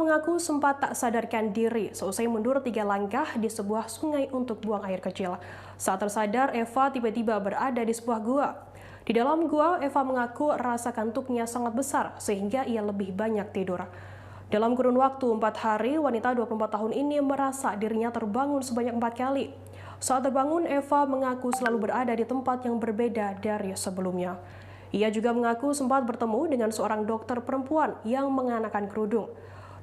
mengaku sempat tak sadarkan diri seusai mundur 3 langkah di sebuah sungai untuk buang air kecil. Saat tersadar, Eva tiba-tiba berada di sebuah gua. Di dalam gua, Eva mengaku rasa kantuknya sangat besar sehingga ia lebih banyak tidur. Dalam kurun waktu 4 hari, wanita 24 tahun ini merasa dirinya terbangun sebanyak 4 kali. Saat terbangun, Eva mengaku selalu berada di tempat yang berbeda dari sebelumnya. Ia juga mengaku sempat bertemu dengan seorang dokter perempuan yang mengenakan kerudung.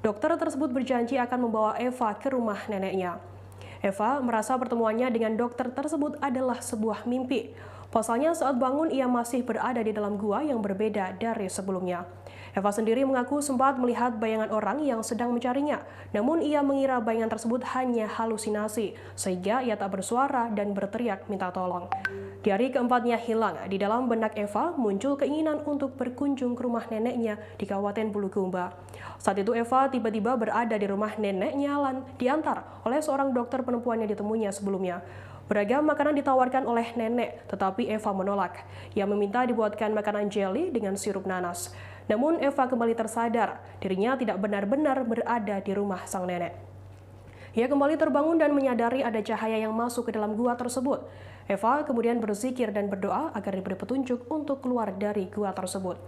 Dokter tersebut berjanji akan membawa Eva ke rumah neneknya. Eva merasa pertemuannya dengan dokter tersebut adalah sebuah mimpi. Pasalnya saat bangun ia masih berada di dalam gua yang berbeda dari sebelumnya. Eva sendiri mengaku sempat melihat bayangan orang yang sedang mencarinya, namun ia mengira bayangan tersebut hanya halusinasi, sehingga ia tak bersuara dan berteriak minta tolong. Di hari keempatnya hilang, di dalam benak Eva muncul keinginan untuk berkunjung ke rumah neneknya di Kabupaten Bulukumba. Saat itu Eva tiba-tiba berada di rumah neneknya dan diantar oleh seorang dokter perempuan yang ditemuinya sebelumnya. Beragam makanan ditawarkan oleh nenek, tetapi Eva menolak. Ia meminta dibuatkan makanan jelly dengan sirup nanas. Namun Eva kembali tersadar, dirinya tidak benar-benar berada di rumah sang nenek. Ia kembali terbangun dan menyadari ada cahaya yang masuk ke dalam gua tersebut. Eva kemudian berzikir dan berdoa agar diberi petunjuk untuk keluar dari gua tersebut.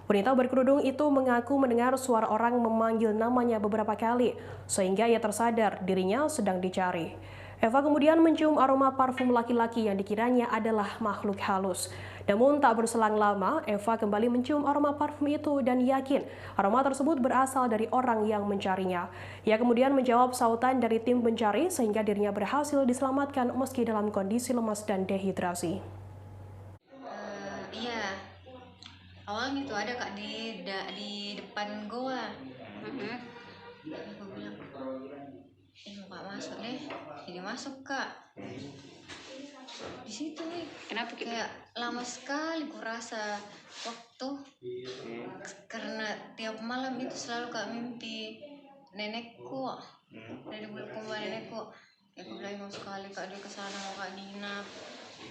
Wanita berkerudung itu mengaku mendengar suara orang memanggil namanya beberapa kali, sehingga ia tersadar dirinya sedang dicari. Eva kemudian mencium aroma parfum laki-laki yang dikiranya adalah makhluk halus. Namun tak berselang lama, Eva kembali mencium aroma parfum itu dan yakin aroma tersebut berasal dari orang yang mencarinya. Ia kemudian menjawab sautan dari tim pencari sehingga dirinya berhasil diselamatkan meski dalam kondisi lemas dan dehidrasi. Iya, awalnya itu ada kak di depan goa. Aku bilang, mau kak masuk deh, jadi masuk kak. Di situ nih, Kenapa gitu? kayak lama sekali kurasa waktu, karena tiap malam itu selalu kak mimpi nenekku dari Bulukumba nenekku. Ya aku bilang mau sekali kak dia kesana mau kak nginap.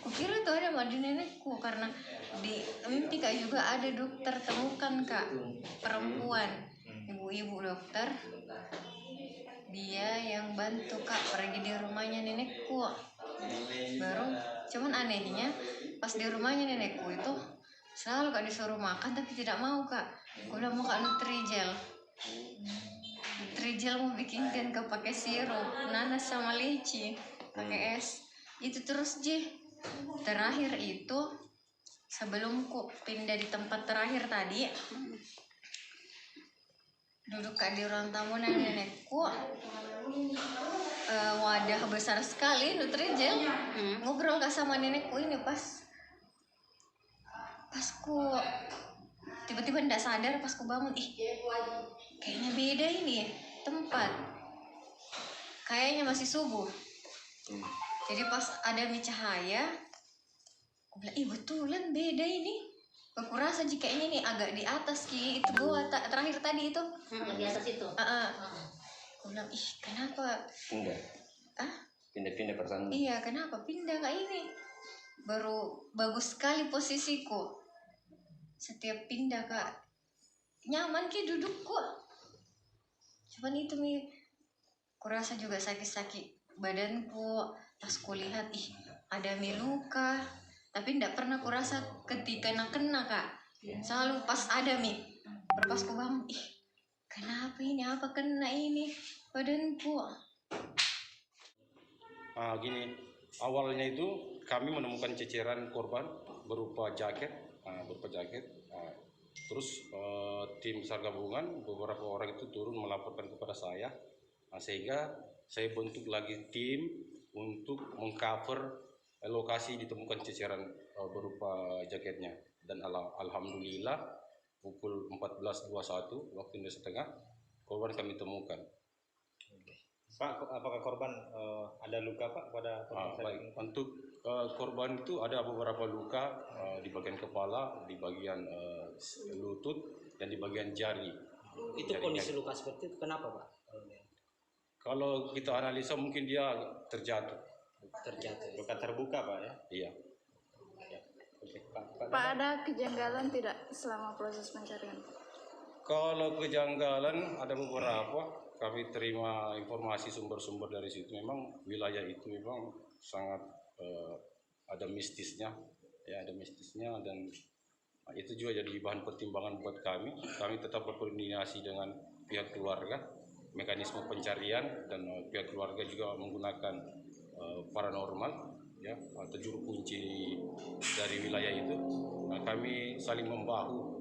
Kukira itu ada mandi nenekku karena di mimpi kak juga ada dokter temukan kak perempuan, ibu-ibu dokter, dia yang bantu kak pergi di rumahnya nenekku. Baru cuman anehnya pas di rumahnya nenekku itu selalu kak disuruh makan tapi tidak mau kak. Aku udah mau kak Nutrijel mau bikinkan kak pakai sirup nanas sama leci pakai es itu terus terakhir itu sebelum ku pindah di tempat terakhir tadi duduk kak di ruang tamu nenekku, wadah besar sekali Nutrijel. Ngobrol kak sama nenekku ini pas ku tiba-tiba ndak sadar pas ku bangun, kayaknya beda ini tempat, kayaknya masih subuh. Jadi pas ada cahaya aku bilang betulan beda ini. Aku rasa kayaknya nih agak di atas itu gua terakhir tadi itu Di atas itu. Aku bilang kenapa pindah perasaan. Iya, kenapa pindah kak ini? Baru bagus sekali posisiku. Setiap pindah kak nyaman dudukku. Cuman itu nih kurasa juga sakit-sakit badanku. Pas kulihat ada luka. Tapi ndak pernah kurasa ketika kena kak. Selalu pas ada berpas ku bangun kenapa ini apa kena ini badanku. Gini, awalnya itu kami menemukan ceceran korban berupa jaket. Terus tim SAR gabungan beberapa orang itu turun melaporkan kepada saya, sehingga saya bentuk lagi tim untuk mengcover lokasi ditemukan ceceran berupa jaketnya. Dan alhamdulillah pukul 14.21 waktu Indonesia Tengah korban kami temukan. Pak, apakah korban ada luka Pak pada baik. Untuk korban itu ada beberapa luka di bagian kepala, di bagian lutut, dan di bagian jari. Itu kondisi luka seperti itu kenapa Pak? Kalau kita analisa mungkin dia terjatuh. Luka terbuka Pak ya? Iya. Oke. Pak, ada kejanggalan tidak selama proses pencarian? Kalau kejanggalan ada beberapa, kami terima informasi sumber-sumber dari situ. Memang wilayah itu memang sangat ada mistisnya, ya ada mistisnya, dan itu juga jadi bahan pertimbangan buat kami. Kami tetap berkoordinasi dengan pihak keluarga, mekanisme pencarian, dan pihak keluarga juga menggunakan paranormal, ya, atau juru kunci dari wilayah itu. Nah, kami saling membahu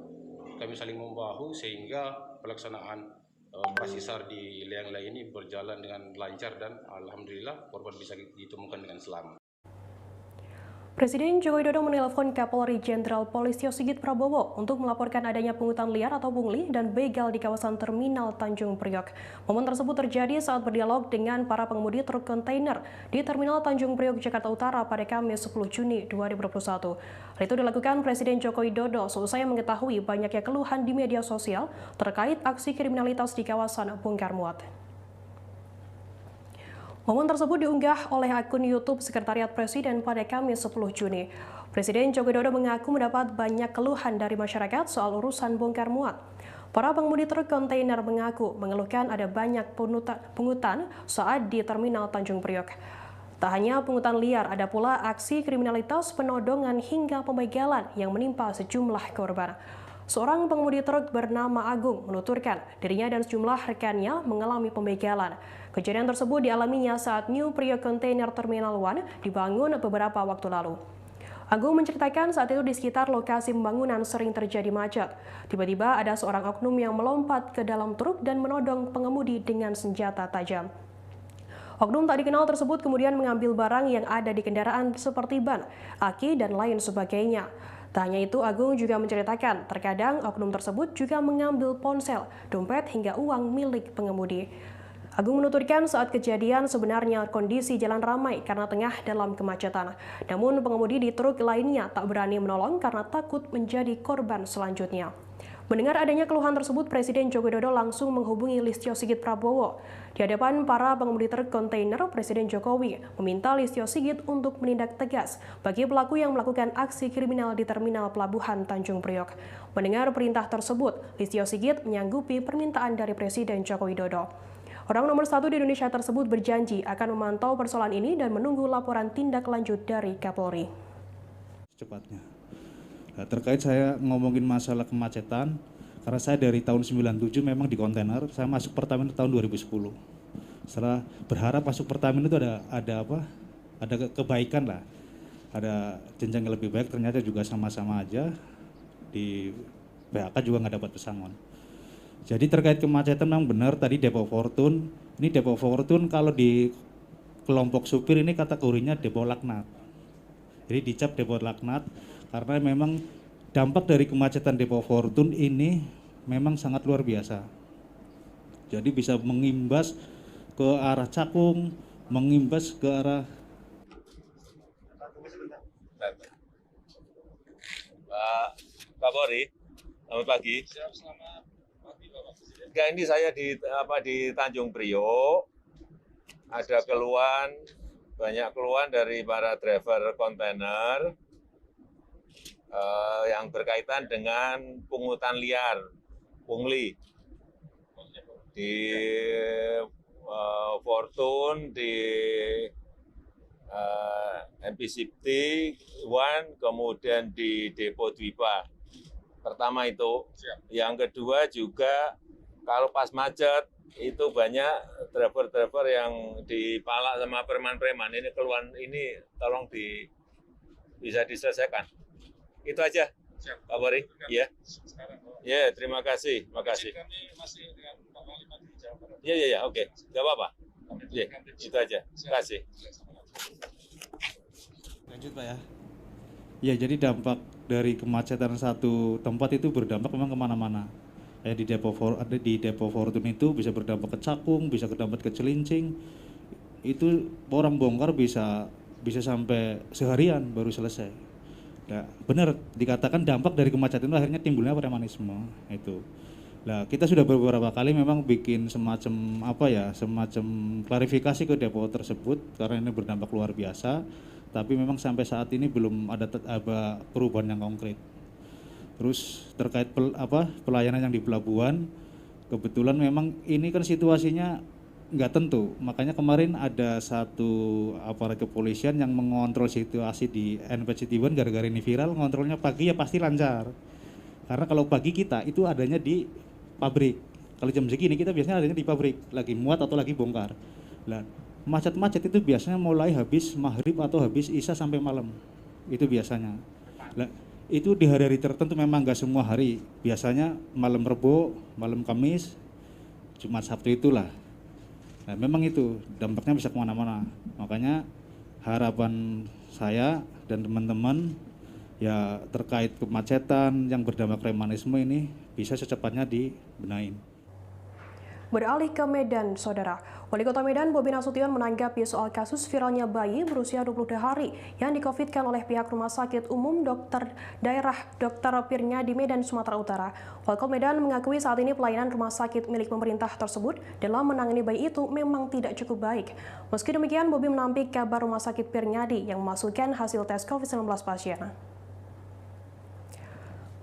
sehingga pelaksanaan operasi SAR di Leang-Leang ini berjalan dengan lancar, dan alhamdulillah korban bisa ditemukan dengan selamat. Presiden Joko Widodo menelpon Kapolri Jenderal Polisi Sigit Prabowo untuk melaporkan adanya pungutan liar atau pungli dan begal di kawasan Terminal Tanjung Priok. Momen tersebut terjadi saat berdialog dengan para pengemudi truk kontainer di Terminal Tanjung Priok, Jakarta Utara pada Kamis 10 Juni 2021. Hal itu dilakukan Presiden Joko Widodo seusai mengetahui banyaknya keluhan di media sosial terkait aksi kriminalitas di kawasan Bongkar Muat. Momen tersebut diunggah oleh akun YouTube Sekretariat Presiden pada Kamis 10 Juni. Presiden Joko Widodo mengaku mendapat banyak keluhan dari masyarakat soal urusan bongkar muat. Para pengemudi truk kontainer mengaku mengeluhkan ada banyak pungutan saat di Terminal Tanjung Priok. Tak hanya pungutan liar, ada pula aksi kriminalitas penodongan hingga pembegalan yang menimpa sejumlah korban. Seorang pengemudi truk bernama Agung menuturkan dirinya dan sejumlah rekannya mengalami pembegalan. Kejadian tersebut dialaminya saat New Priok Container Terminal 1 dibangun beberapa waktu lalu. Agung menceritakan saat itu di sekitar lokasi pembangunan sering terjadi macet. Tiba-tiba ada seorang oknum yang melompat ke dalam truk dan menodong pengemudi dengan senjata tajam. Oknum tak dikenal tersebut kemudian mengambil barang yang ada di kendaraan seperti ban, aki, dan lain sebagainya. Tak hanya itu, Agung juga menceritakan terkadang oknum tersebut juga mengambil ponsel, dompet, hingga uang milik pengemudi. Agung menuturkan saat kejadian sebenarnya kondisi jalan ramai karena tengah dalam kemacetan. Namun pengemudi di truk lainnya tak berani menolong karena takut menjadi korban selanjutnya. Mendengar adanya keluhan tersebut, Presiden Joko Widodo langsung menghubungi Listio Sigit Prabowo. Di hadapan para pengemudi truk kontainer, Presiden Jokowi meminta Listio Sigit untuk menindak tegas bagi pelaku yang melakukan aksi kriminal di Terminal Pelabuhan Tanjung Priok. Mendengar perintah tersebut, Listio Sigit menyanggupi permintaan dari Presiden Joko Widodo. Orang nomor 1 di Indonesia tersebut berjanji akan memantau persoalan ini dan menunggu laporan tindak lanjut dari Kapolri. Cepatnya. Nah, terkait saya ngomongin masalah kemacetan, karena saya dari tahun 97 memang di kontainer, saya masuk Pertamina tahun 2010. Setelah berharap masuk Pertamina itu ada kebaikan lah, ada jenjang yang lebih baik, ternyata juga sama-sama aja, di PHK juga nggak dapat pesangon. Jadi terkait kemacetan memang benar tadi Depo Fortune, ini Depo Fortune kalau di kelompok supir ini kategorinya Depo Laknat. Jadi dicap Depo Laknat karena memang dampak dari kemacetan Depo Fortune ini memang sangat luar biasa. Jadi bisa mengimbas ke arah Cakung, mengimbas ke arah Pak Kapolri, selamat pagi. Enggak, ini saya di Tanjung Priok. Ada keluhan, banyak keluhan dari para driver kontainer yang berkaitan dengan pungutan liar, pungli di Fortune, di MPCT 1, kemudian di Depo Dwipa. Pertama itu. Yang kedua juga kalau pas macet itu banyak driver-driver yang dipalak sama preman-preman. Ini keluhan ini tolong bisa diselesaikan. Itu aja, Pak Polri. Ya. Ya, terima kasih. Ya, oke. Enggak apa-apa. Ya, itu aja. Terima kasih. lanjut Pak ya. Ya, jadi dampak dari kemacetan satu tempat itu berdampak memang kemana-mana. Di Depo Fortune itu bisa berdampak ke Cakung, bisa berdampak ke Cilincing. Itu orang bongkar bisa sampai seharian baru selesai. Nah, benar dikatakan dampak dari kemacetan itu akhirnya timbulnya premanisme itu. Nah, kita sudah beberapa kali memang bikin semacam klarifikasi ke depo tersebut karena ini berdampak luar biasa, tapi memang sampai saat ini belum ada perubahan yang konkret. Terus terkait pelayanan yang di pelabuhan, kebetulan memang ini kan situasinya nggak tentu. Makanya kemarin ada satu aparat kepolisian yang mengontrol situasi di NP Citiban, gara-gara ini viral, ngontrolnya pagi ya pasti lancar. Karena kalau pagi kita itu adanya di pabrik. Kalau jam segini kita biasanya adanya di pabrik, lagi muat atau lagi bongkar. Nah, macet-macet itu biasanya mulai habis maghrib atau habis isya sampai malam. Itu biasanya. Nah, itu di hari-hari tertentu memang nggak semua hari. Biasanya malam Rebo, malam Kamis, Jumat Sabtu itulah. Nah, memang itu dampaknya bisa kemana-mana. Makanya harapan saya dan teman-teman ya terkait kemacetan yang berdampak premanisme ini bisa secepatnya dibenahin. Beralih ke Medan, Saudara. Wali Kota Medan, Bobi Nasution menanggapi soal kasus viralnya bayi berusia 22 hari yang di-COVID-kan oleh pihak Rumah Sakit Umum Daerah Dr. Pirngadi Medan, Sumatera Utara. Wali Medan mengakui saat ini pelayanan rumah sakit milik pemerintah tersebut dalam menangani bayi itu memang tidak cukup baik. Meski demikian, Bobi menampik kabar Rumah Sakit Pirngadi yang memasukkan hasil tes COVID-19 pasien.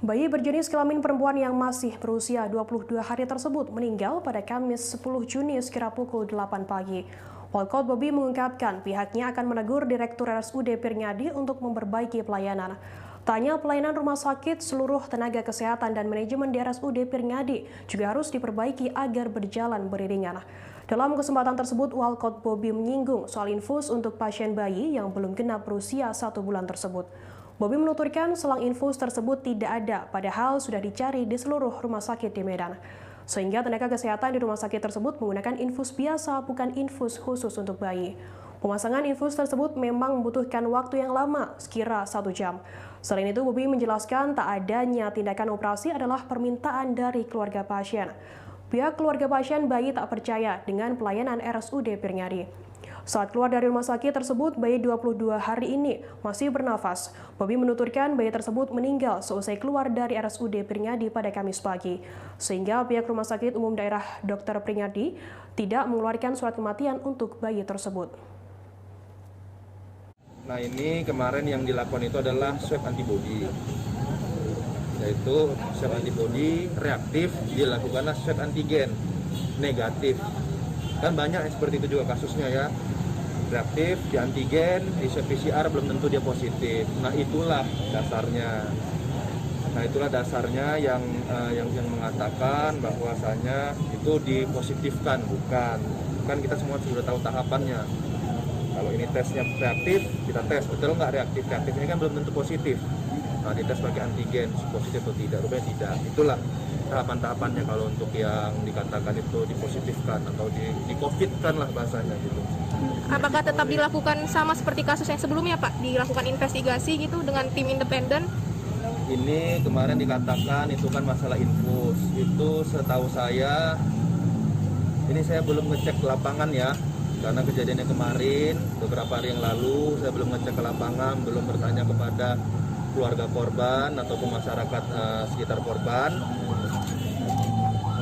Bayi berjenis kelamin perempuan yang masih berusia 22 hari tersebut meninggal pada Kamis 10 Juni sekira pukul 8 pagi. Walkot Bobi mengungkapkan pihaknya akan menegur Direktur RSUD Pirngadi untuk memperbaiki pelayanan. Tanya pelayanan rumah sakit, seluruh tenaga kesehatan dan manajemen di RSUD Pirngadi juga harus diperbaiki agar berjalan beriringan. Dalam kesempatan tersebut, Walkot Bobi menyinggung soal infus untuk pasien bayi yang belum genap berusia 1 bulan tersebut. Bobi menuturkan selang infus tersebut tidak ada, padahal sudah dicari di seluruh rumah sakit di Medan. Sehingga tenaga kesehatan di rumah sakit tersebut menggunakan infus biasa, bukan infus khusus untuk bayi. Pemasangan infus tersebut memang membutuhkan waktu yang lama, sekira 1 jam. Selain itu, Bobi menjelaskan tak adanya tindakan operasi adalah permintaan dari keluarga pasien. Pihak keluarga pasien bayi tak percaya dengan pelayanan RSUD Pirngadi. Saat keluar dari rumah sakit tersebut, bayi 22 hari ini masih bernafas. Bobi menuturkan bayi tersebut meninggal seusai keluar dari RSUD Pirngadi pada Kamis pagi. Sehingga pihak Rumah Sakit Umum Daerah Dr. Pirngadi tidak mengeluarkan surat kematian untuk bayi tersebut. Nah, ini kemarin yang dilakukan itu adalah swab antibody. Yaitu swab antibody reaktif, dilakukanlah swab antigen negatif. Kan banyak seperti itu juga kasusnya ya. Reaktif, di antigen, di swab PCR belum tentu dia positif. Nah, itulah dasarnya yang mengatakan bahwasanya itu dipositifkan, bukan. Kan kita semua sudah tahu tahapannya. Kalau ini tesnya reaktif, kita tes betul nggak reaktif. Reaktif ini kan belum tentu positif. Nah, dites pakai antigen, positif atau tidak, rupanya tidak. Itulah tahapan-tahapannya kalau untuk yang dikatakan itu dipositifkan atau di-COVID-kan lah bahasanya gitu. Apakah tetap dilakukan sama seperti kasus yang sebelumnya, Pak? Dilakukan investigasi gitu dengan tim independen? Ini kemarin dikatakan itu kan masalah infus. Itu setahu saya, ini saya belum ngecek ke lapangan ya. Karena kejadiannya kemarin, beberapa hari yang lalu, saya belum ngecek ke lapangan, belum bertanya kepada keluarga korban ataupun masyarakat sekitar korban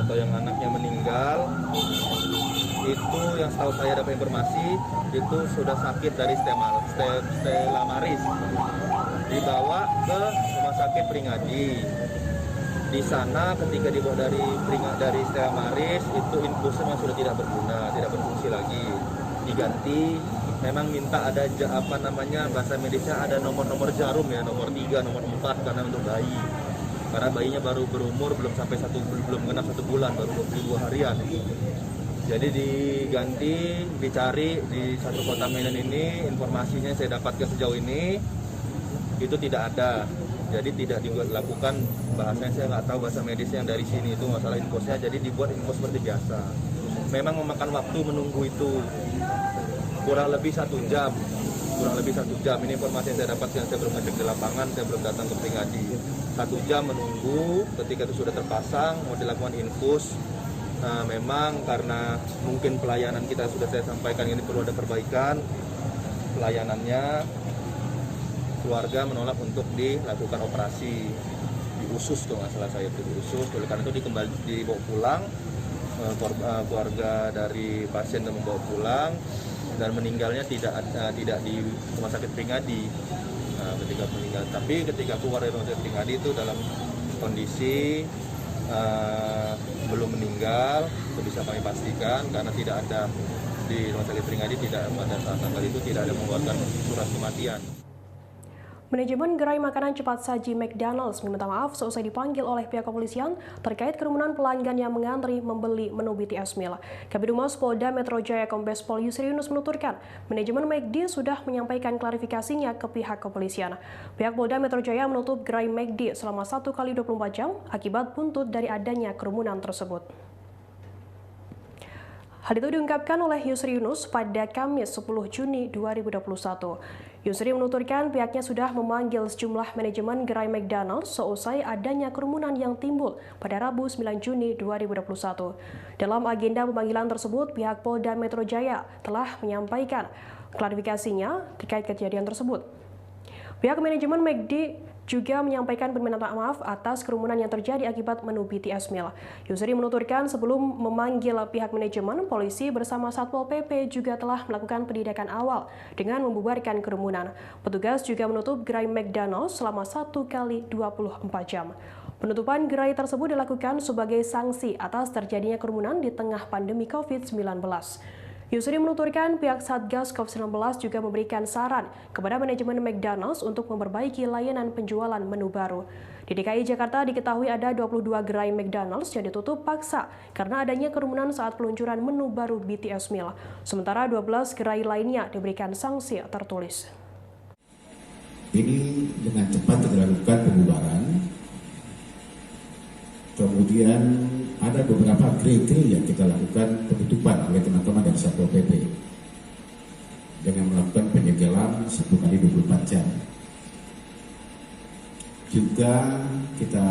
atau yang anaknya meninggal. Itu yang setahu saya dapat informasi itu sudah sakit dari Stella Maris, dibawa ke Rumah Sakit Pirngadi. Di sana ketika dibawa dari Stella Maris itu infusnya sudah tidak berguna, tidak berfungsi lagi, diganti. Memang minta ada bahasa medisnya ada nomor jarum ya, nomor 3, nomor 4 karena untuk bayi. Karena bayinya baru berumur belum genap 1 bulan, baru 22 harian. Jadi diganti, dicari di satu kota Medan ini, informasinya saya dapatkan sejauh ini itu tidak ada. Jadi tidak dilakukan, bahasanya saya nggak tahu bahasa medisnya yang dari sini itu masalah infusnya, jadi dibuat infus seperti biasa. Memang memakan waktu menunggu itu kurang lebih 1 jam. Ini informasi yang saya dapatkan, saya belum ngecek di lapangan, saya belum datang ke Pirngadi. 1 jam menunggu, ketika itu sudah terpasang, mau dilakukan infus. Nah, memang karena mungkin pelayanan kita sudah saya sampaikan ini perlu ada perbaikan pelayanannya, keluarga menolak untuk dilakukan operasi di usus kalau nggak salah saya itu di usus. Oleh karena itu dibawa pulang, keluarga dari pasien dan membawa pulang, dan meninggalnya tidak di Rumah Sakit Pirngadi. Nah, ketika meninggal, tapi ketika keluar dari Rumah Sakit Pirngadi itu dalam kondisi belum meninggal, itu bisa kami pastikan karena tidak ada di Rumah Sakit Tringadi tidak pada saat tanggal itu tidak ada mengeluarkan surat kematian. Manajemen gerai makanan cepat saji McDonald's meminta maaf seusai dipanggil oleh pihak kepolisian terkait kerumunan pelanggan yang mengantri membeli menu BTS Meal. Kabid Humas Polda Metro Jaya Kombes Pol Yusri Yunus menuturkan, manajemen McD sudah menyampaikan klarifikasinya ke pihak kepolisian. Pihak Polda Metro Jaya menutup gerai McD selama 1 kali 24 jam akibat buntut dari adanya kerumunan tersebut. Hal itu diungkapkan oleh Yusri Yunus pada Kamis 10 Juni 2021. Yusri menuturkan pihaknya sudah memanggil sejumlah manajemen gerai McDonald's seusai adanya kerumunan yang timbul pada Rabu 9 Juni 2021. Dalam agenda pemanggilan tersebut, pihak Polda Metro Jaya telah menyampaikan klarifikasinya terkait kejadian tersebut. Pihak manajemen McD juga menyampaikan permintaan maaf atas kerumunan yang terjadi akibat menu BTS Meal. Yusri menuturkan sebelum memanggil pihak manajemen, polisi bersama Satpol PP juga telah melakukan penindakan awal dengan membubarkan kerumunan. Petugas juga menutup gerai McDonald's selama 1 kali 24 jam. Penutupan gerai tersebut dilakukan sebagai sanksi atas terjadinya kerumunan di tengah pandemi COVID-19. Yusri menuturkan pihak Satgas COVID-19 juga memberikan saran kepada manajemen McDonald's untuk memperbaiki layanan penjualan menu baru. Di DKI Jakarta diketahui ada 22 gerai McDonald's yang ditutup paksa karena adanya kerumunan saat peluncuran menu baru BTS Meal. Sementara 12 gerai lainnya diberikan sanksi tertulis. Ini dengan cepat dilakukan pembubaran. Kemudian ada beberapa gerai-gerai yang kita lakukan penutupan oleh teman-teman dari Satpol PP dengan melakukan penyegelan 1 kali 24 jam. Juga kita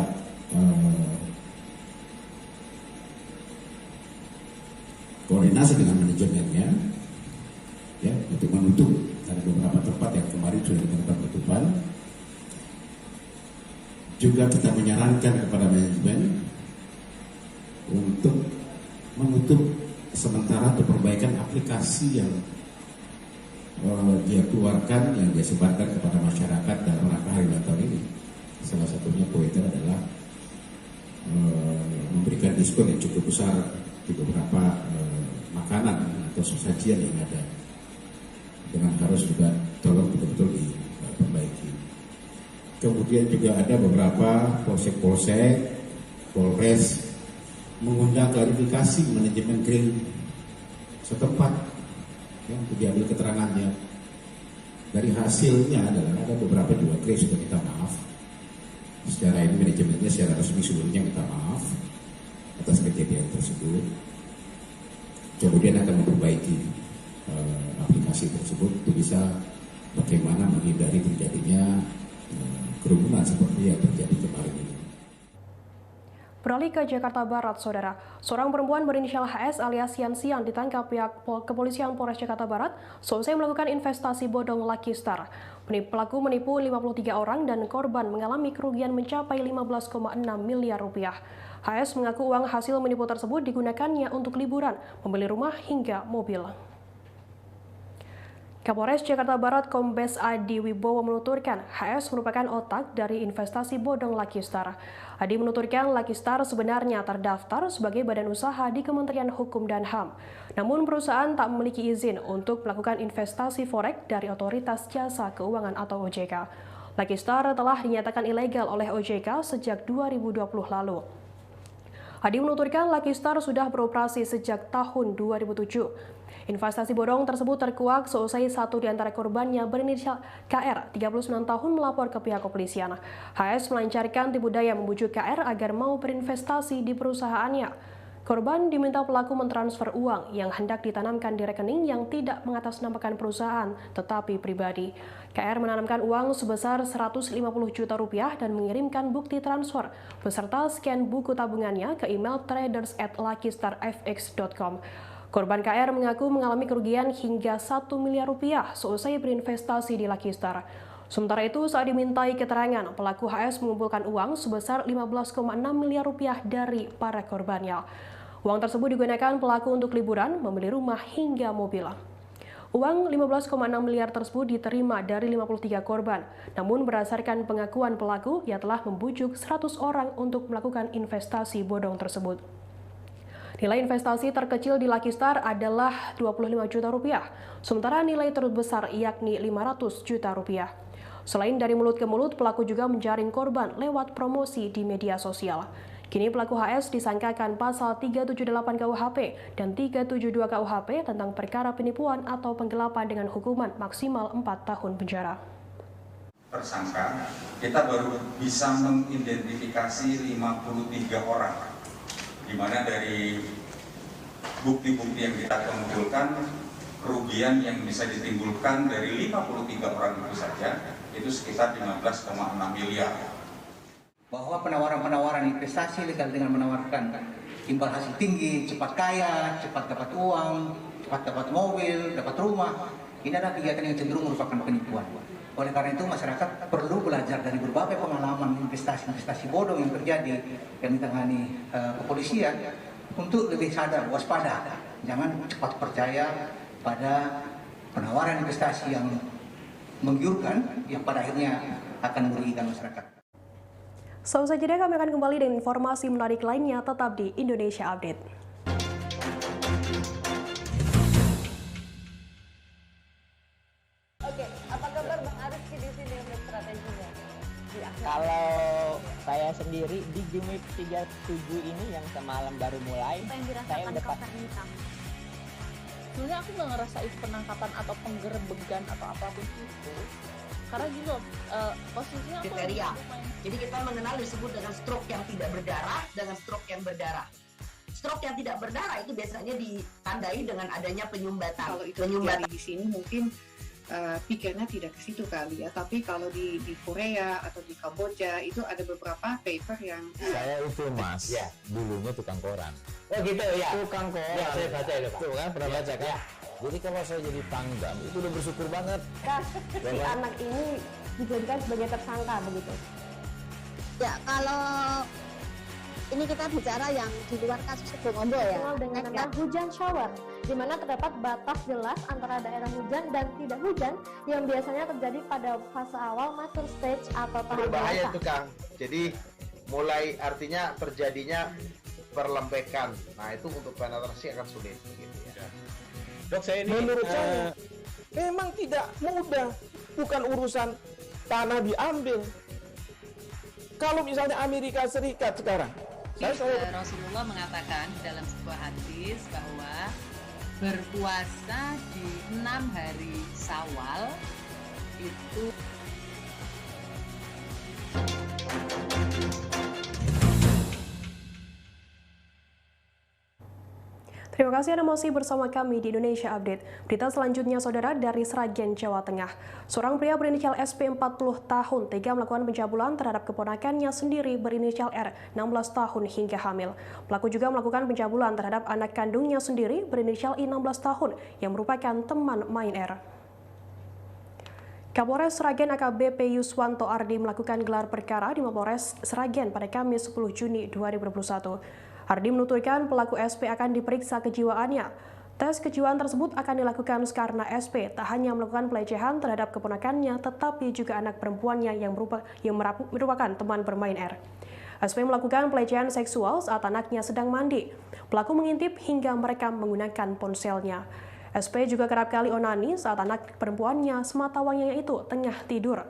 koordinasi dengan manajemennya ya untuk menutup ada beberapa tempat yang kemarin sudah dilakukan penutupan. Juga kita menyarankan kepada manajemen untuk menutup sementara atau perbaikan aplikasi yang dia keluarkan, yang dia sebarkan kepada masyarakat dalam rangka hari ulang tahun ini. Salah satunya pointer adalah memberikan diskon yang cukup besar di beberapa makanan atau sajian yang ada, dengan harus juga tolong betul-betul diperbaiki. Kemudian juga ada beberapa polsek-polsek, Polres mengundang klarifikasi manajemen gerai setempat ya, untuk diambil keterangannya. Dari hasilnya adalah ada beberapa juga gerai sudah minta maaf. Secara ini manajemennya secara resmi seluruhnya minta maaf atas kejadian tersebut. Kemudian akan memperbaiki aplikasi tersebut untuk bisa bagaimana menghindari terjadinya kerumunan seperti yang terjadi kemarin ini. Beralih ke Jakarta Barat, Saudara. Seorang perempuan berinisial HS alias Yansian ditangkap pihak kepolisian Polres Jakarta Barat seusai melakukan investasi bodong Lucky Star. Pelaku menipu 53 orang dan korban mengalami kerugian mencapai 15,6 miliar rupiah. HS mengaku uang hasil menipu tersebut digunakannya untuk liburan, membeli rumah hingga mobil. Kapolres Jakarta Barat Kombes Adi Wibowo menuturkan HS merupakan otak dari investasi bodong Lucky Star. Adi menuturkan Lucky Star sebenarnya terdaftar sebagai badan usaha di Kementerian Hukum dan HAM. Namun perusahaan tak memiliki izin untuk melakukan investasi forex dari Otoritas Jasa Keuangan atau OJK. Lucky Star telah dinyatakan ilegal oleh OJK sejak 2020 lalu. Adi menuturkan Lucky Star sudah beroperasi sejak tahun 2007. Investasi bodong tersebut terkuak seusai satu di antara korbannya berinisial KR, 39 tahun, melapor ke pihak kepolisian. HS melancarkan tipu daya membujuk KR agar mau berinvestasi di perusahaannya. Korban diminta pelaku mentransfer uang yang hendak ditanamkan di rekening yang tidak mengatasnamakan perusahaan, tetapi pribadi. KR menanamkan uang sebesar 150 juta rupiah dan mengirimkan bukti transfer beserta scan buku tabungannya ke email traders@luckystarfx.com. Korban KR mengaku mengalami kerugian hingga 1 miliar rupiah seusai berinvestasi di Lucky Star. Sementara itu, saat dimintai keterangan, pelaku HS mengumpulkan uang sebesar 15,6 miliar rupiah dari para korbannya. Uang tersebut digunakan pelaku untuk liburan, membeli rumah hingga mobil. Uang 15,6 miliar tersebut diterima dari 53 korban. Namun berdasarkan pengakuan pelaku, ia telah membujuk 100 orang untuk melakukan investasi bodong tersebut. Nilai investasi terkecil di Lucky Star adalah 25 juta rupiah, sementara nilai terbesar yakni 500 juta rupiah. Selain dari mulut ke mulut, pelaku juga menjaring korban lewat promosi di media sosial. Kini pelaku HS disangkakan pasal 378 KUHP dan 372 KUHP tentang perkara penipuan atau penggelapan dengan hukuman maksimal 4 tahun penjara. Tersangka, kita baru bisa mengidentifikasi 53 orang, di mana dari bukti-bukti yang kita kumpulkan, kerugian yang bisa ditimbulkan dari 53 orang itu saja, itu sekitar 15,6 miliar. Bahwa penawaran-penawaran investasi legal dengan menawarkan imbal hasil tinggi, cepat kaya, cepat dapat uang, cepat dapat mobil, dapat rumah, ini adalah kegiatan yang cenderung merupakan penipuan. Oleh karena itu masyarakat perlu belajar dari berbagai pengalaman investasi bodong yang terjadi yang ditangani kepolisian untuk lebih sadar, waspada, jangan cepat percaya pada penawaran investasi yang menggiurkan yang pada akhirnya akan merugikan masyarakat. Seusai jeda kami akan kembali dengan informasi menarik lainnya, tetap di Indonesia Update. Oke, apa kabar Bang Ariski di sini untuk strateginya? Kalau saya sendiri di game week 37 ini yang semalam baru mulai, saya udah pasti. Sebenarnya aku nggak ngerasain penangkapan atau penggerbegan atau apapun itu. Karena gitu, posisinya aku kriteria. Jadi kita mengenal disebut dengan stroke yang tidak berdarah dengan stroke yang berdarah. Stroke yang tidak berdarah itu biasanya ditandai dengan adanya penyumbatan. Kalau itu terjadi di sini mungkin pikirnya tidak ke situ kali ya. Tapi kalau di Korea atau di Kamboja itu ada beberapa paper yang saya itu Mas, ya. Dulunya tukang koran. Oh gitu ya. Tukang koran. Ya, saya baca itu Pak. Tuh kan pernah baca kan? Ya. Jadi kalau saya jadi pangdam itu udah bersyukur banget. Si anak ini dijadikan sebagai tersangka begitu. Ya, kalau ini kita bicara yang di luar kasus Bongombo ya. Dengan nama hujan shower, di mana terdapat batas jelas antara daerah hujan dan tidak hujan yang biasanya terjadi pada fase awal mature stage atau tahap berbahaya dewasa. itu Kang. Jadi mulai artinya terjadinya perlembekan. Nah itu untuk penetrasi akan sulit. Gitu ya. Dok, saya ini menurut saya memang tidak mudah, bukan urusan tanah diambil. Kalau misalnya Amerika Serikat sekarang, Rasulullah mengatakan dalam sebuah hadis bahwa berpuasa di 6 hari Syawal itu Terima kasih Anda masih bersama kami di Indonesia Update. Berita selanjutnya, Saudara, dari Sragen, Jawa Tengah. Seorang pria berinisial SP 40 tahun tega melakukan pencabulan terhadap keponakannya sendiri berinisial R 16 tahun hingga hamil. Pelaku juga melakukan pencabulan terhadap anak kandungnya sendiri berinisial I 16 tahun yang merupakan teman main R. Kapolres Sragen AKBP Yuswanto Ardi melakukan gelar perkara di Mapolres Sragen pada Kamis 10 Juni 2021. Ardi menuturkan pelaku SP akan diperiksa kejiwaannya. Tes kejiwaan tersebut akan dilakukan karena SP tak hanya melakukan pelecehan terhadap keponakannya, tetapi juga anak perempuannya yang merupakan teman bermain R. SP melakukan pelecehan seksual saat anaknya sedang mandi. Pelaku mengintip hingga merekam menggunakan ponselnya. SP juga kerap kali onani saat anak perempuannya sematawayangnya itu tengah tidur.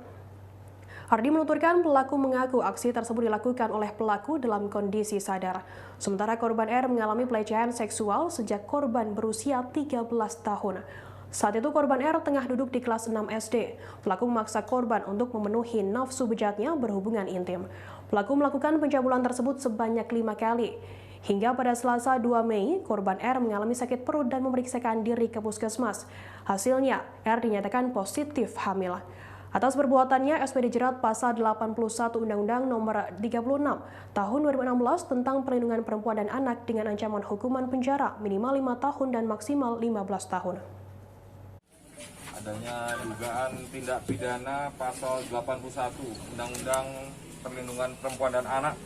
Ardi menuturkan pelaku mengaku aksi tersebut dilakukan oleh pelaku dalam kondisi sadar. Sementara korban R mengalami pelecehan seksual sejak korban berusia 13 tahun. Saat itu korban R tengah duduk di kelas 6 SD. Pelaku memaksa korban untuk memenuhi nafsu bejatnya berhubungan intim. Pelaku melakukan pencabulan tersebut sebanyak 5 kali. Hingga pada Selasa 2 Mei, korban R mengalami sakit perut dan memeriksakan diri ke puskesmas. Hasilnya, R dinyatakan positif hamil. Atas perbuatannya, SP dijerat pasal 81 Undang-Undang Nomor 36 Tahun 2016 tentang Perlindungan Perempuan dan Anak dengan ancaman hukuman penjara minimal 5 tahun dan maksimal 15 tahun. Adanya dugaan tindak pidana pasal 81 Undang-Undang Perlindungan Perempuan dan Anak,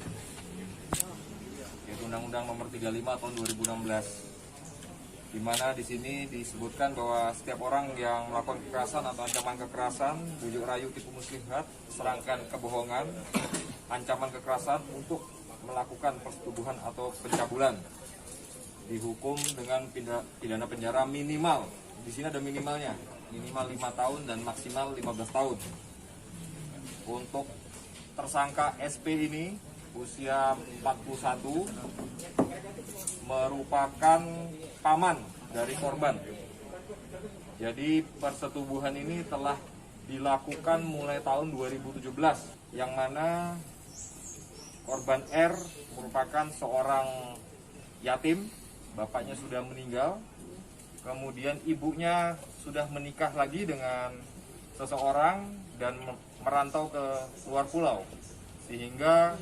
yaitu Undang-Undang Nomor 35 Tahun 2016. di mana di sini disebutkan bahwa setiap orang yang melakukan kekerasan atau ancaman kekerasan, bujuk rayu, tipu muslihat, serangkaian kebohongan, ancaman kekerasan untuk melakukan persetubuhan atau pencabulan dihukum dengan pidana penjara minimal. Di sini ada minimalnya, minimal 5 tahun dan maksimal 15 tahun. Untuk tersangka SP ini usia 41, merupakan paman dari korban. Jadi persetubuhan ini telah dilakukan mulai tahun 2017, yang mana korban R merupakan seorang yatim, bapaknya sudah meninggal, kemudian ibunya sudah menikah lagi dengan seseorang dan merantau ke luar pulau, sehingga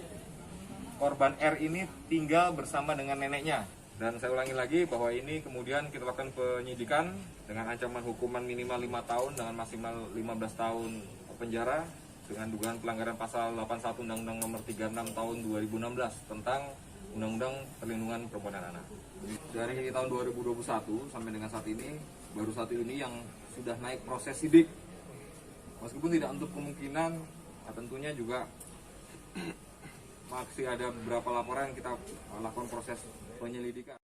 korban R ini tinggal bersama dengan neneknya. Dan saya ulangi lagi bahwa ini kemudian kita lakukan penyidikan dengan ancaman hukuman minimal 5 tahun dengan maksimal 15 tahun penjara dengan dugaan pelanggaran pasal 81 Undang-Undang Nomor 36 Tahun 2016 tentang Undang-Undang Perlindungan Perempuan dan Anak. Dari tahun 2021 sampai dengan saat ini, baru satu ini yang sudah naik proses sidik. Meskipun tidak untuk kemungkinan, tentunya juga masih ada beberapa laporan yang kita lakukan proses penyelidikan.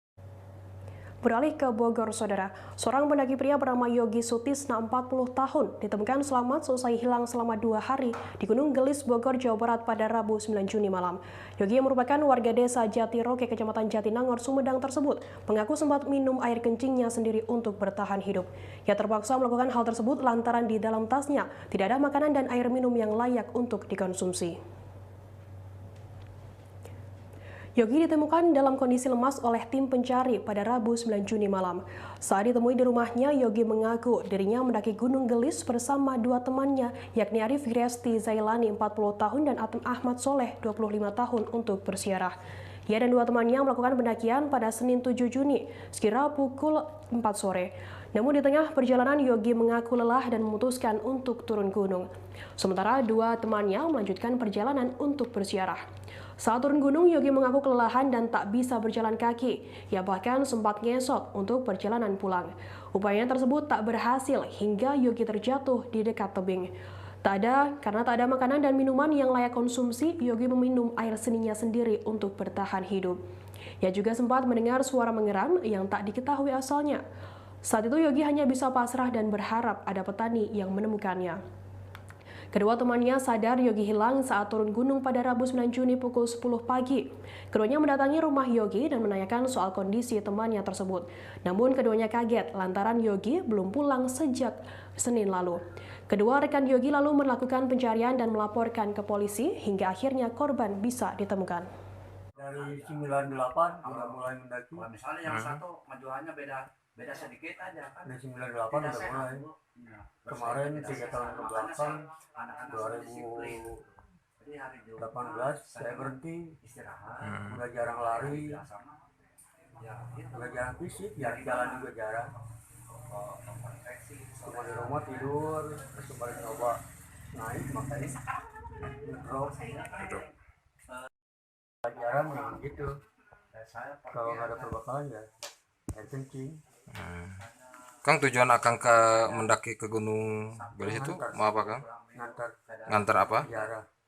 Beralih ke Bogor, Saudara. Seorang pendaki pria bernama Yogi Sutisna, 40 tahun, ditemukan selamat seusai hilang selama 2 hari di Gunung Gelis, Bogor, Jawa Barat pada Rabu 9 Juni malam. Yogi yang merupakan warga desa Jatiroke, Kecamatan Jatinangor, Sumedang tersebut, mengaku sempat minum air kencingnya sendiri untuk bertahan hidup. Ia terpaksa melakukan hal tersebut lantaran di dalam tasnya tidak ada makanan dan air minum yang layak untuk dikonsumsi. Yogi ditemukan dalam kondisi lemas oleh tim pencari pada Rabu 9 Juni malam. Saat ditemui di rumahnya, Yogi mengaku dirinya mendaki Gunung Gelis bersama 2 temannya, yakni Arif Gresti Zailani 40 tahun dan Atem Ahmad Soleh 25 tahun untuk bersiarah. Ia dan 2 temannya melakukan pendakian pada Senin 7 Juni, sekira pukul 4 sore. Namun di tengah perjalanan, Yogi mengaku lelah dan memutuskan untuk turun gunung. Sementara 2 temannya melanjutkan perjalanan untuk bersiarah. Saat turun gunung, Yogi mengaku kelelahan dan tak bisa berjalan kaki. Ia bahkan sempat ngesot untuk perjalanan pulang. Upayanya tersebut tak berhasil hingga Yogi terjatuh di dekat tebing. Karena tak ada makanan dan minuman yang layak konsumsi, Yogi meminum air seninya sendiri untuk bertahan hidup. Ia juga sempat mendengar suara mengeram yang tak diketahui asalnya. Saat itu Yogi hanya bisa pasrah dan berharap ada petani yang menemukannya. Kedua temannya sadar Yogi hilang saat turun gunung pada Rabu 9 Juni pukul 10 pagi. Keduanya mendatangi rumah Yogi dan menanyakan soal kondisi temannya tersebut. Namun keduanya kaget lantaran Yogi belum pulang sejak Senin lalu. Kedua rekan Yogi lalu melakukan pencarian dan melaporkan ke polisi hingga akhirnya korban bisa ditemukan. Dari 98 udah mulai mendaki. Misalnya yang satu majuannya beda sedikit aja kan. Dari 98 udah mulai. Kemarin 3 tahun ke belakang 2018 saya berhenti, udah jarang lari, udah jarang fisik, jalan juga jarang. Cuma di rumah tidur, terus kembali coba naik makanya ngedrop. Jarang yang gitu. Kalau nggak ada perbekalan ya air kencing. Kang, tujuan Akang ke mendaki ke Gunung Gelis itu mau apa, Kang? Ngantar apa?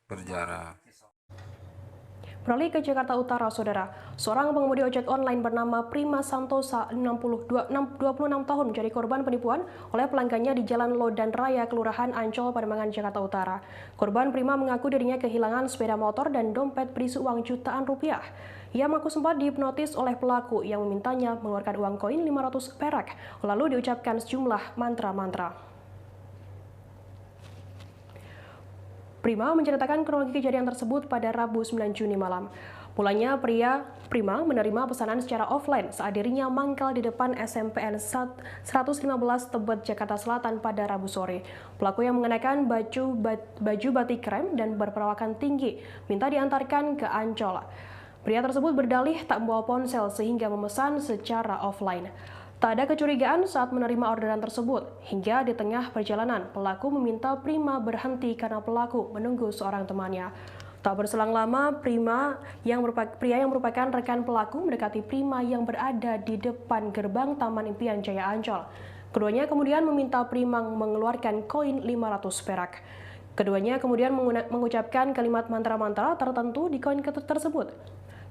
Berziarah. Beralih ke Jakarta Utara, Saudara. Seorang pengemudi ojek online bernama Prima Santosa, 26 tahun, menjadi korban penipuan oleh pelanggannya di Jalan Lodan Raya, Kelurahan Ancol, Pademangan, Jakarta Utara. Korban Prima mengaku dirinya kehilangan sepeda motor dan dompet berisi uang jutaan rupiah. Ia mengaku sempat dihipnotis oleh pelaku yang memintanya mengeluarkan uang koin 500 perak, lalu diucapkan sejumlah mantra-mantra. Prima menceritakan kronologi kejadian tersebut pada Rabu 9 Juni malam. Mulanya Prima menerima pesanan secara offline saat dirinya mangkal di depan SMPN 115 Tebet, Jakarta Selatan pada Rabu sore. Pelaku yang mengenakan baju batik krem dan berperawakan tinggi minta diantarkan ke Ancol. Pria tersebut berdalih tak membawa ponsel sehingga memesan secara offline. Tak ada kecurigaan saat menerima orderan tersebut, hingga di tengah perjalanan pelaku meminta Prima berhenti karena pelaku menunggu seorang temannya. Tak berselang lama, pria yang merupakan rekan pelaku mendekati Prima yang berada di depan gerbang Taman Impian Jaya Ancol. Keduanya kemudian meminta Prima mengeluarkan koin 500 perak. Keduanya kemudian mengucapkan kalimat mantra-mantra tertentu di koin tersebut.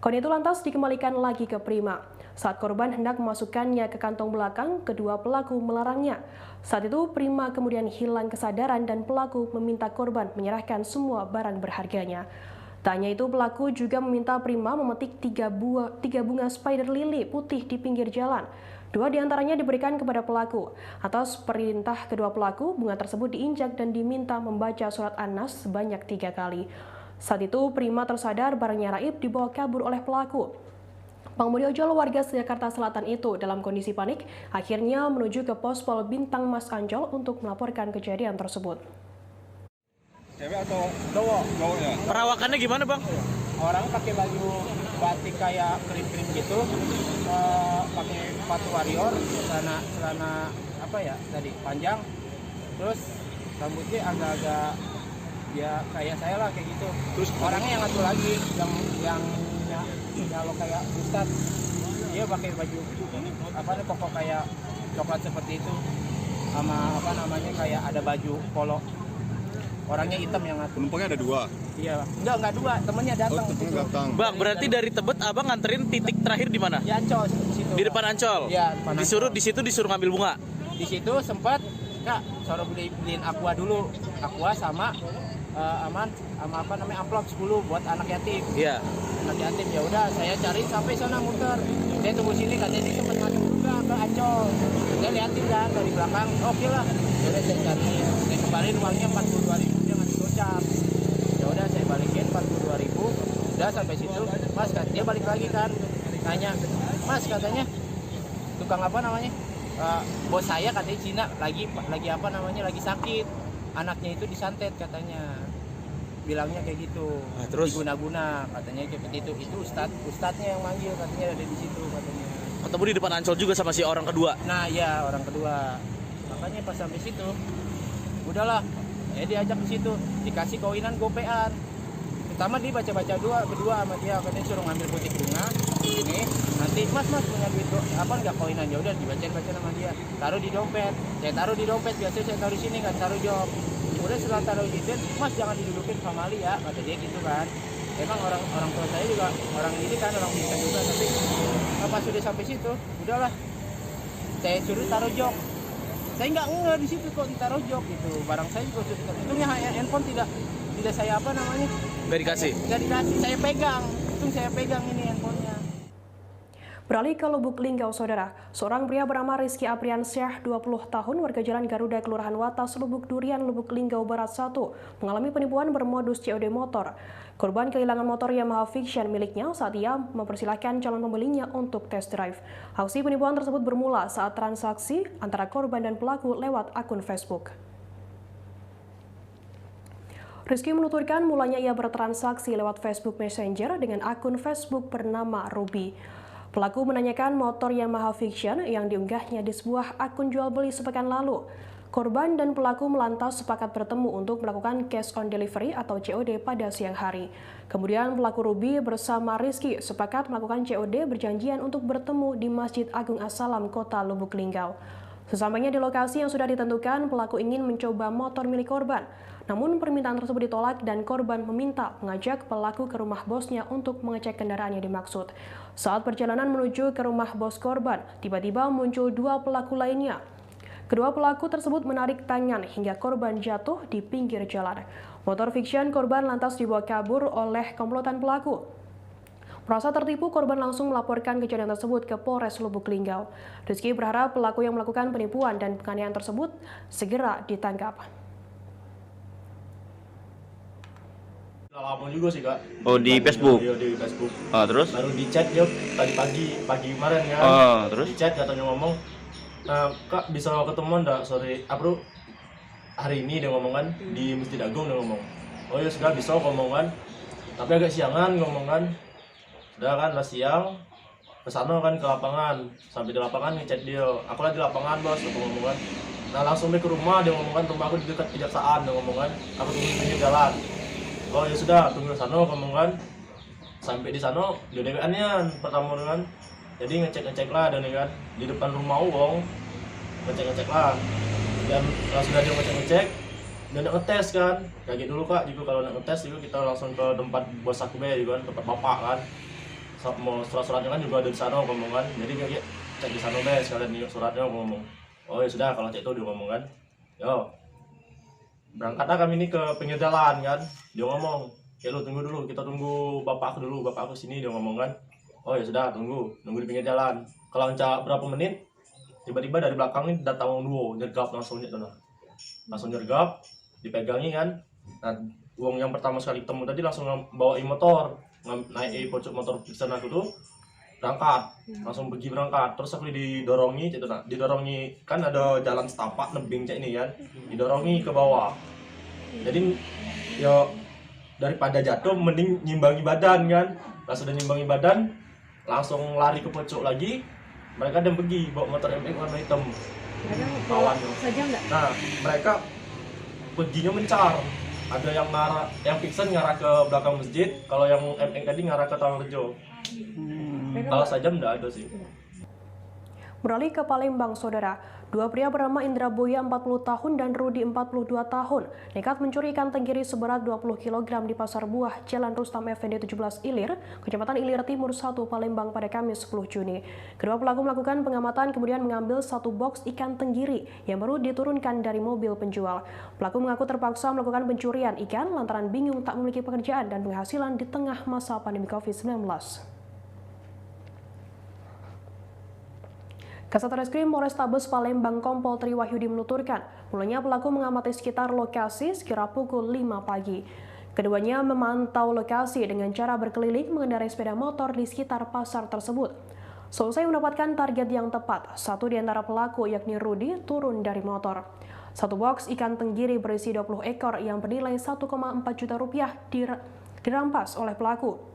Koin itu lantas dikembalikan lagi ke Prima. Saat korban hendak memasukkannya ke kantong belakang, kedua pelaku melarangnya. Saat itu Prima kemudian hilang kesadaran dan pelaku meminta korban menyerahkan semua barang berharganya. Tak hanya itu, pelaku juga meminta Prima memetik tiga bunga spider lily putih di pinggir jalan. 2 diantaranya diberikan kepada pelaku. Atas perintah kedua pelaku, bunga tersebut diinjak dan diminta membaca surat An-Nas sebanyak 3 kali. Saat itu, Prima tersadar barangnya raib dibawa kabur oleh pelaku. Pengemudi ojol warga Jakarta Selatan itu dalam kondisi panik akhirnya menuju ke Pospol Bintang Mas Ancol untuk melaporkan kejadian tersebut. Cewek atau cowok? Cowoknya. Perawakannya gimana, Bang? Orang pakai baju batik kayak krim-krim gitu, pakai sepatu warrior, celana apa ya tadi panjang, terus rambutnya agak-agak ya kayak saya lah kayak gitu. Terus orangnya yang satu lagi yang kalau kayak Ustadz, dia pakai baju koko kayak coklat seperti itu, sama kayak ada baju polo. Orangnya hitam yang ngatur. Penumpangnya ada 2? Iya, enggak 2, temennya datang. Oh, temennya datang. Bang, berarti dari Tebet abang nganterin titik terakhir di mana? Di Ancol, situ. Di depan Ancol? Iya, di situ disuruh ngambil bunga? Di situ sempat, Kak, suruh beliin aqua dulu. Aqua sama amplop 10 buat anak yatim. Iya. Anak yatim, ya udah saya cari sampai sana muter. Saya tunggu sini, katanya dia sempat masuk juga ke Ancol. Saya liatin kan dari belakang, oke lah. Jadi saya cari, saya kembali uangnya 42.000, dia ngasih gocap. Ya udah saya balikin 42.000. Udah sampai situ, Mas, dia balik lagi kan, tanya, Mas katanya tukang bos saya katanya Cina lagi sakit, anaknya itu disantet katanya. Bilangnya kayak gitu, terus diguna-guna katanya seperti itu ustadznya yang manggil katanya ada di situ katanya. Ketemu di depan Ancol juga sama si orang kedua. Nah ya orang kedua, makanya pas sampai situ, udahlah, diajak ke situ, dikasih koinan gopean. Pertama dia baca berdua sama dia, katanya suruh ngambil putih bunga, ini nanti mas punya duit nggak koinan, ya udah dibaca sama dia, taruh di dompet, saya taruh di dompet, biasanya saya taruh di sini kan, taruh jok. Udah setelah taruh di situ, Mas jangan didudukin famali ya, kata dia gitu kan. Emang orang tua saya juga orang ini kan, orang bisa juga, tapi pas sudah sampai situ, udahlah, saya suruh taruh jok. Saya nggak di situ kok ditaruh jok gitu, barang saya juga sudah. Untungnya handphone tidak saya nggak dikasih, saya pegang, ini handphonenya. Beralih ke Lubuk Linggau, Saudara. Seorang pria bernama Rizky Apriansyah, 20 tahun, warga Jalan Garuda, Kelurahan Watas, Lubuk Durian, Lubuk Linggau Barat 1, mengalami penipuan bermodus COD motor. Korban kehilangan motor Yamaha Fiction miliknya saat ia mempersilahkan calon pembelinya untuk test drive. Aksi penipuan tersebut bermula saat transaksi antara korban dan pelaku lewat akun Facebook. Rizky menuturkan mulanya ia bertransaksi lewat Facebook Messenger dengan akun Facebook bernama Ruby. Pelaku menanyakan motor Yamaha Fiction yang diunggahnya di sebuah akun jual beli sepekan lalu. Korban dan pelaku melantas sepakat bertemu untuk melakukan cash on delivery atau COD pada siang hari. Kemudian pelaku Ruby bersama Rizky sepakat melakukan COD berjanjian untuk bertemu di Masjid Agung As-Salam, Kota Lubuk Linggau. Sesampainya di lokasi yang sudah ditentukan, pelaku ingin mencoba motor milik korban. Namun permintaan tersebut ditolak dan korban meminta mengajak pelaku ke rumah bosnya untuk mengecek kendaraan yang dimaksud. Saat perjalanan menuju ke rumah bos korban, tiba-tiba muncul 2 pelaku lainnya. Kedua pelaku tersebut menarik tangan hingga korban jatuh di pinggir jalan. Motor Fiction korban lantas dibawa kabur oleh komplotan pelaku. Merasa tertipu, korban langsung melaporkan kejadian tersebut ke Polres Lubuk Linggau. Rizky berharap pelaku yang melakukan penipuan dan penganiayaan tersebut segera ditangkap. Lama juga sih, Kak. Oh, di Facebook? Iya, di Facebook. Terus? Baru di chat dia tadi pagi kemarin kan. Terus? Di chat katanya ngomong, Kak bisa ketemuan enggak sore? Bro, hari ini dia ngomong kan, di Masjid Agung dia ngomong. Oh ya sudah bisa ngomong kan. Tapi agak siangan ngomong kan. Sudah kan, udah siang. Kesana kan ke lapangan. Sampai di lapangan ngechat dia. Aku lagi di lapangan, Bos, aku ngomong kan. Nah langsung dia ke rumah, dia ngomong kan, rumah aku di dekat Kejaksaan, dia ngomong kan. Aku tunggu di jalan. oh ya sudah tunggu sana ngomong kan. Sampai di sana dia deweannya pertama kan. Jadi ngecek lah dan kan di depan rumah Uwong ngecek lah. Dan sudah dia ngecek dan ngetes kan. Kayak gitu dulu Kak, juga kalau ngetes juga kita langsung ke tempat bos aku juga kan, tempat bapak kan. Mau surat-suratnya kan juga ada di sana ngomong kan. Jadi kayak cek di sana deh sekalian nih suratnya ngomong. Oh ya sudah kalau cek itu dia ngomong kan. Yo. Berangkatlah kami ini ke pinggir jalan kan. Dia ngomong, "Ya lu tunggu dulu, kita tunggu bapak aku dulu, bapak aku sini," dia ngomong kan. Oh ya sudah tunggu di pinggir jalan. Kalau berapa menit tiba-tiba dari belakang ini datang duo nyergap langsung nyergap, dipegangi kan. Nah, uang yang pertama sekali ketemu tadi langsung bawain motor, naik pojok motor Pixen aku tuh berangkat, langsung pergi berangkat. Terus aku didorongi kan ada jalan setapak nebing cek ini kan, didorongi ke bawah. Jadi yo daripada jatuh mending nyimbangi badan kan. Pas sudah nyimbangi badan langsung lari ke pojok lagi. Mereka dan pergi bawa motor MX warna hitam. Kawan saja enggak? Nah, mereka perginya mencar. Ada yang Pixen ngarah ke belakang masjid, kalau yang MX tadi ngarah ke Taman Rejo. Kalau saja enggak ada sih. Beralih ke Palembang, Saudara. Dua pria bernama Indra Boya 40 tahun dan Rudi 42 tahun nekat mencuri ikan tenggiri seberat 20 kg di Pasar Buah, Jalan Rustam Effendi 17 Ilir, Kecamatan Ilir Timur 1, Palembang pada Kamis 10 Juni. Kedua pelaku melakukan pengamatan kemudian mengambil satu boks ikan tenggiri yang baru diturunkan dari mobil penjual. Pelaku mengaku terpaksa melakukan pencurian ikan lantaran bingung tak memiliki pekerjaan dan penghasilan di tengah masa pandemi COVID-19. Kasat Reskrim Polrestabes Palembang Kompol Tri Wahyudi menuturkan, mulanya pelaku mengamati sekitar lokasi sekira pukul 5 pagi. Keduanya memantau lokasi dengan cara berkeliling mengendarai sepeda motor di sekitar pasar tersebut. Selesai mendapatkan target yang tepat, satu di antara pelaku yakni Rudi turun dari motor. Satu boks ikan tenggiri berisi 20 ekor yang bernilai 1,4 juta rupiah dirampas oleh pelaku.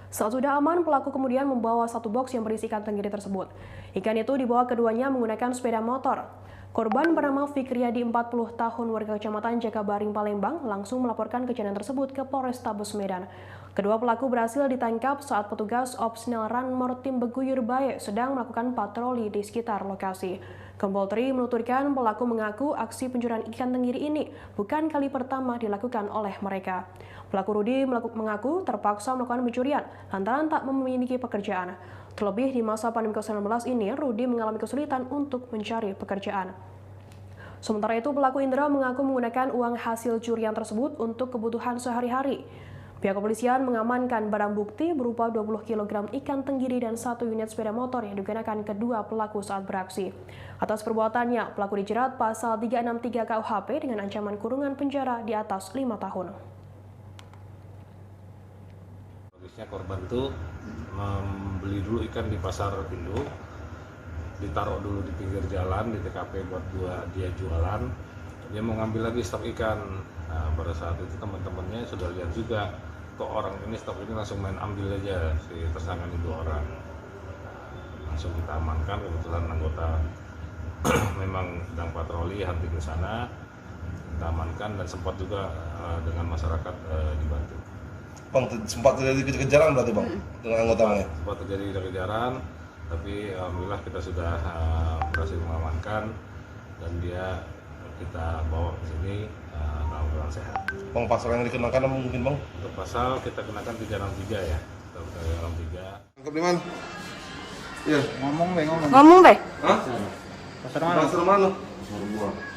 Saat sudah aman, pelaku kemudian membawa satu boks yang berisi ikan tenggiri tersebut. Ikan itu dibawa keduanya menggunakan sepeda motor. Korban bernama Fikriyadi 40 tahun warga Kecamatan Jakabaring, Palembang langsung melaporkan kejadian tersebut ke Polrestabes Medan. Kedua pelaku berhasil ditangkap saat petugas Opsnel Ranmor Tim Beguyur Bae sedang melakukan patroli di sekitar lokasi. Kompol Tri menuturkan pelaku mengaku aksi pencurian ikan tenggiri ini bukan kali pertama dilakukan oleh mereka. Pelaku Rudi mengaku terpaksa melakukan pencurian lantaran tak memiliki pekerjaan. Terlebih di masa pandemi COVID-19 ini, Rudi mengalami kesulitan untuk mencari pekerjaan. Sementara itu, pelaku Indra mengaku menggunakan uang hasil curian tersebut untuk kebutuhan sehari-hari. Pihak kepolisian mengamankan barang bukti berupa 20 kg ikan tenggiri dan 1 unit sepeda motor yang digunakan kedua pelaku saat beraksi. Atas perbuatannya, pelaku dijerat pasal 363 KUHP dengan ancaman kurungan penjara di atas 5 tahun. Korban itu membeli dulu ikan di pasar induk, ditaruh dulu di pinggir jalan di TKP buat dia jualan. Dia mau ngambil lagi stok ikan. Nah, pada saat itu teman-temannya sudah lihat juga kok orang ini stok ini, langsung main ambil aja si tersangka ini 2 orang. Langsung kita amankan, kebetulan anggota memang sedang patroli hunting ke sana, kita amankan dan sempat juga dengan masyarakat dibantu. Bang, sempat terjadi kejar-kejaran berarti Bang dengan anggotanya? Sempat terjadi kejar-kejaran, tapi alhamdulillah kita sudah berhasil mengamankan dan dia kita bawa ke sini dalam keadaan sehat. Bang, pasal yang dikenakan mungkin Bang? Untuk pasal kita kenakan 363 ya, 363. Tangkap di mana? Iya. Ngomong Ngomong. Hah? Pasar mana? Pasar mana?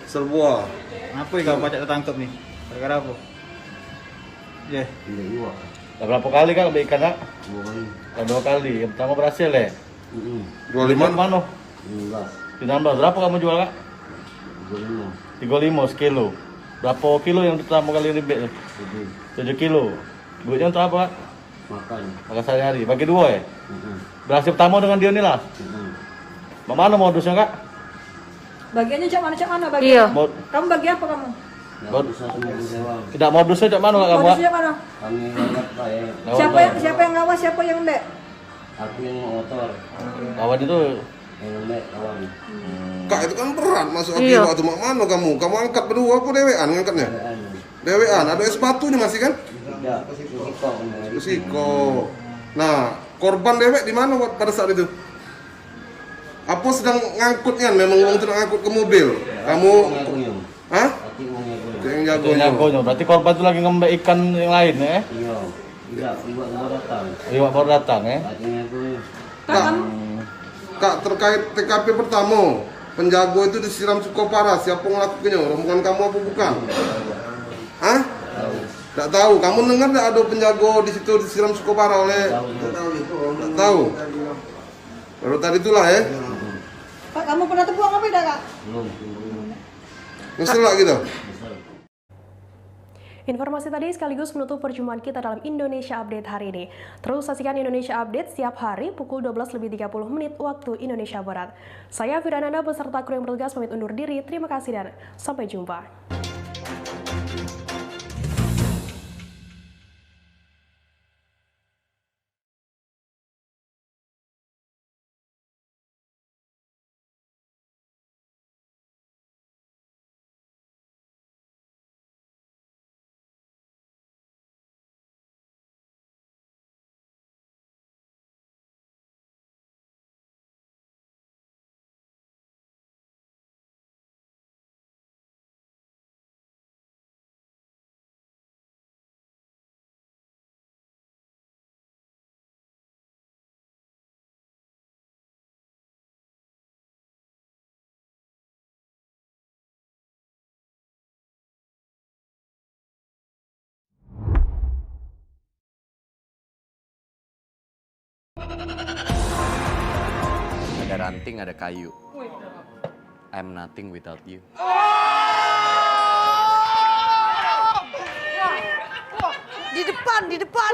Serbuah. Kenapa ya kau pacak tertangkap nih? Gara-gara apa? Ya. Berapa kali kan ambil ikan? 2 kali. 2 kali. Yang pertama berhasil ya? 25 mana? 19. Berapa kamu jual kak? 35 sekilo. Berapa kilo yang pertama kali ribet? 7 kilo. Duitnya untuk apa kak? Makan sehari-hari. Bagi 2 ya? Berhasil pertama dengan dia nih lah? Mana modusnya kak? Bagiannya cak mana bagian? Iya. Kamu bagi apa kamu? Tidak modusnya cak mana kamu? Modusnya mana? Siapa yang ngawas, siapa yang ndek? Aku yang motor. Kawan itu yang ndek kawan. Kak, itu kan berat masuk aki waktu mana kamu? Kamu angkat berdua apa dewean ngangkatnya? Dewean, ada es batunya masih kan? Siko. Nah, korban dewek di mana pada saat itu? Apa sedang ngangkutnya? Memang uang sedang ngangkut ke mobil. Kamu, hah? Yang jagonya. Berarti korban itu lagi ngembek ikan yang lain ya? Iya. Iwak baru datang ya? Kak, terkait TKP pertama, penjago itu disiram Sukopara. Siapa yang ngelakukannya? Rombongan kamu apa bukan? Hah? Tidak tahu. Kamu dengar tidak ada penjago di situ disiram Sukopara oleh? Tidak tahu. Baru tadi itulah ya. Pak, kamu pernah terbuang apa tidak, Kak? Belum. Nyesel lah gitu. Informasi tadi sekaligus menutup perjumpaan kita dalam Indonesia Update hari ini. Terus saksikan Indonesia Update setiap hari pukul 12:30 waktu Indonesia Barat. Saya Firananda beserta kru yang bertugas pamit undur diri. Terima kasih dan sampai jumpa. Ada ranting, ada kayu. I'm nothing without you. Di depan.